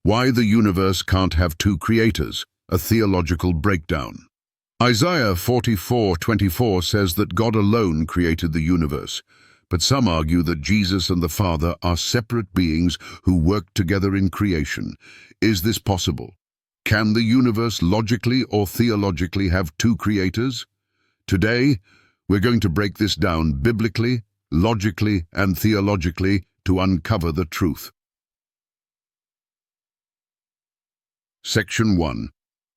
Why the universe can't have two creators, a theological breakdown. Isaiah 44:24 says that God alone created the universe, but some argue that Jesus and the Father are separate beings who work together in creation. Is this possible? Can the universe logically or theologically have two creators? Today, we're going to break this down biblically, logically, and theologically to uncover the truth. Section 1.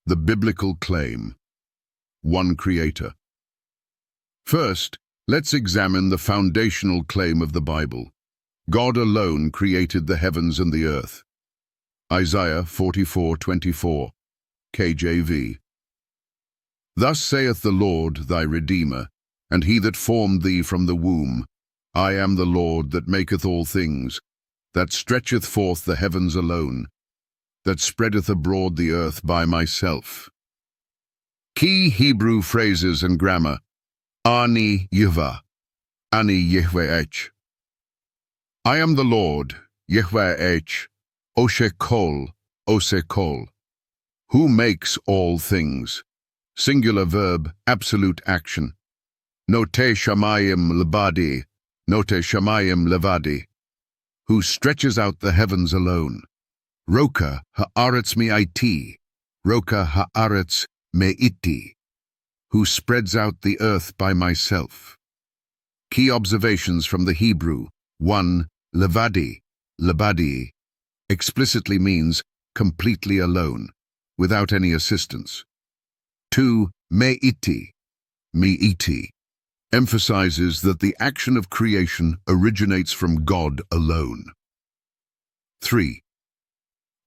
The Biblical Claim. One Creator. First, let's examine the foundational claim of the Bible. God alone created the heavens and the earth. Isaiah 44:24, KJV. Thus saith the Lord thy Redeemer, and he that formed thee from the womb, I am the Lord that maketh all things, that stretcheth forth the heavens alone, that spreadeth abroad the earth by myself. Key Hebrew phrases and grammar. Ani Yehvah, Ani Yehveh. I am the Lord, Yehveh, Oshe Kol, Ose Kol. Who makes all things. Singular verb, absolute action. Note Shamayim Lebadi, Note Shamayim Levadi. Who stretches out the heavens alone. Roka ha'aretz me'iti, Roka ha'aretz me'iti. Who spreads out the earth by myself. Key observations from the Hebrew. 1. Levadi, Lebadi, explicitly means completely alone, without any assistance. 2. Me'iti, Me'iti, emphasizes that the action of creation originates from God alone. 3.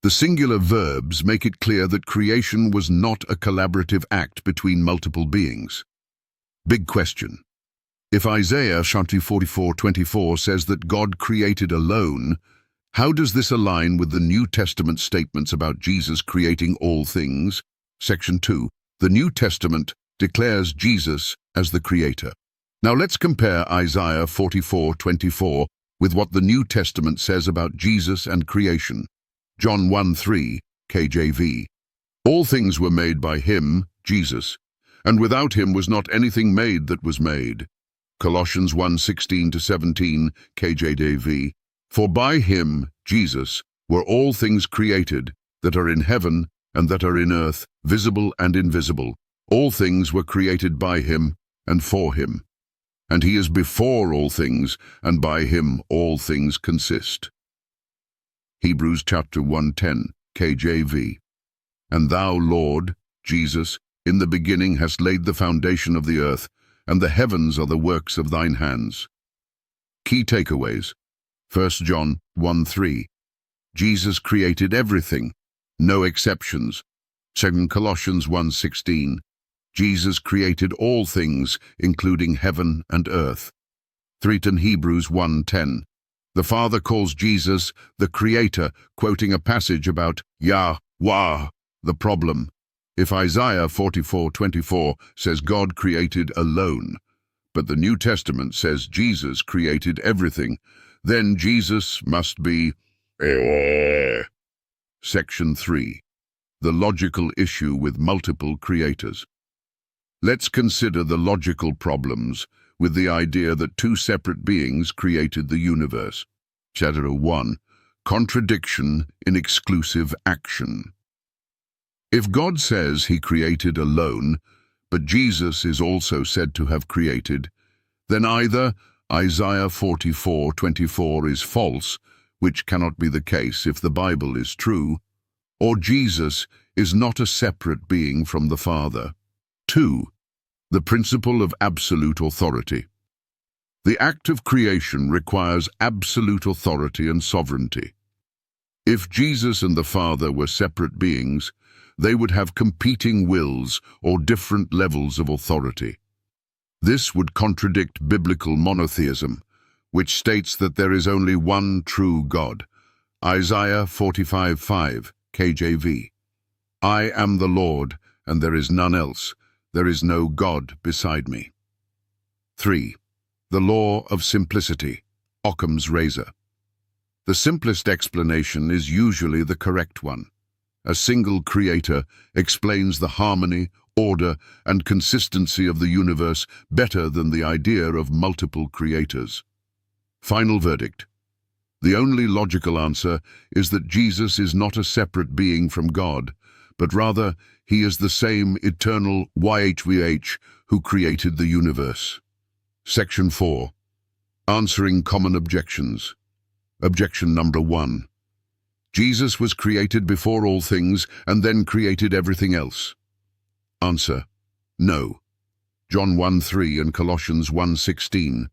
The singular verbs make it clear that creation was not a collaborative act between multiple beings. Big question. If Isaiah 44:24 says that God created alone, how does this align with the New Testament statements about Jesus creating all things? Section 2. The New Testament declares Jesus as the Creator. Now let's compare Isaiah 44:24 with what the New Testament says about Jesus and creation. John 1:3, KJV. All things were made by him, Jesus, and without him was not anything made that was made. Colossians 1:16-17, KJV. For by him, Jesus, were all things created, that are in heaven and that are in earth, visible and invisible. All things were created by him and for him. And he is before all things, and by him all things consist. Hebrews chapter 1:10, KJV. And thou, Lord, Jesus, in the beginning hast laid the foundation of the earth, and the heavens are the works of thine hands. Key takeaways. 1 John 1:3. Jesus created everything, no exceptions. 2 Colossians 1:16. Jesus created all things, including heaven and earth. 3 Hebrews 1:10. The Father calls Jesus the Creator, quoting a passage about Yahweh, the problem. If Isaiah 44:24 says God created alone, but the New Testament says Jesus created everything, then Jesus must be Section 3. The logical issue with multiple creators. Let's consider the logical problems with the idea that two separate beings created the universe. Chapter 1. Contradiction in exclusive action. If God says he created alone, but Jesus is also said to have created, then either Isaiah 44:24 is false, which cannot be the case if the Bible is true, or Jesus is not a separate being from the Father. 2. The principle of absolute authority. The act of creation requires absolute authority and sovereignty. If Jesus and the Father were separate beings, they would have competing wills or different levels of authority. This would contradict biblical monotheism, which states that there is only one true God. Isaiah 45:5, KJV. I am the Lord, and there is none else. There is no God beside me. 3. The law of simplicity, Occam's razor. The simplest explanation is usually the correct one. A single creator explains the harmony, order, and consistency of the universe better than the idea of multiple creators. Final verdict. The only logical answer is that Jesus is not a separate being from God, but rather he is the same eternal YHWH who created the universe. Section 4. Answering common objections. Objection number 1. Jesus was created before all things and then created everything else. Answer: no. John 1:3 and Colossians 1:16.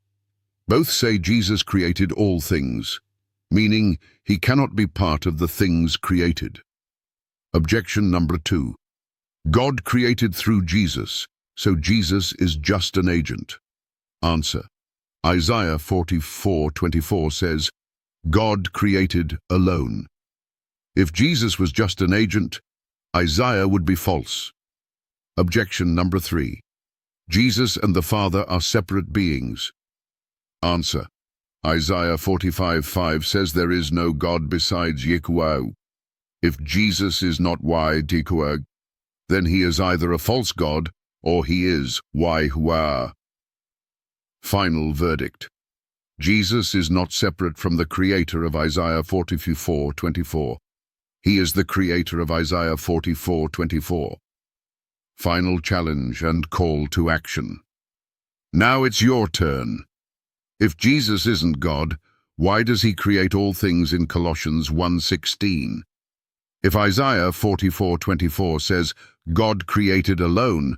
Both say Jesus created all things, meaning he cannot be part of the things created. Objection number 2. God created through Jesus, so Jesus is just an agent. Answer: Isaiah 44:24 says, God created alone. If Jesus was just an agent, Isaiah would be false. Objection number 3. Jesus and the Father are separate beings. Answer: Isaiah 45:5 says there is no God besides Yekuau. If Jesus is not Yekuau, then he is either a false God or he is Yahweh. Final verdict. Jesus is not separate from the creator of Isaiah 44:24. He is the creator of Isaiah 44:24. Final challenge and call to action. Now it's your turn. If Jesus isn't God, why does he create all things in Colossians 1:16? If Isaiah 44:24 says God created alone,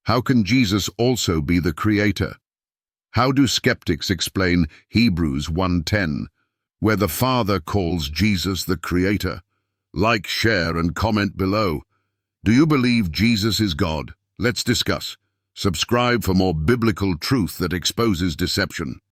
how can Jesus also be the creator? How do skeptics explain Hebrews 1:10, where the Father calls Jesus the creator? Like, share, and comment below. Do you believe Jesus is God? Let's discuss. Subscribe for more biblical truth that exposes deception.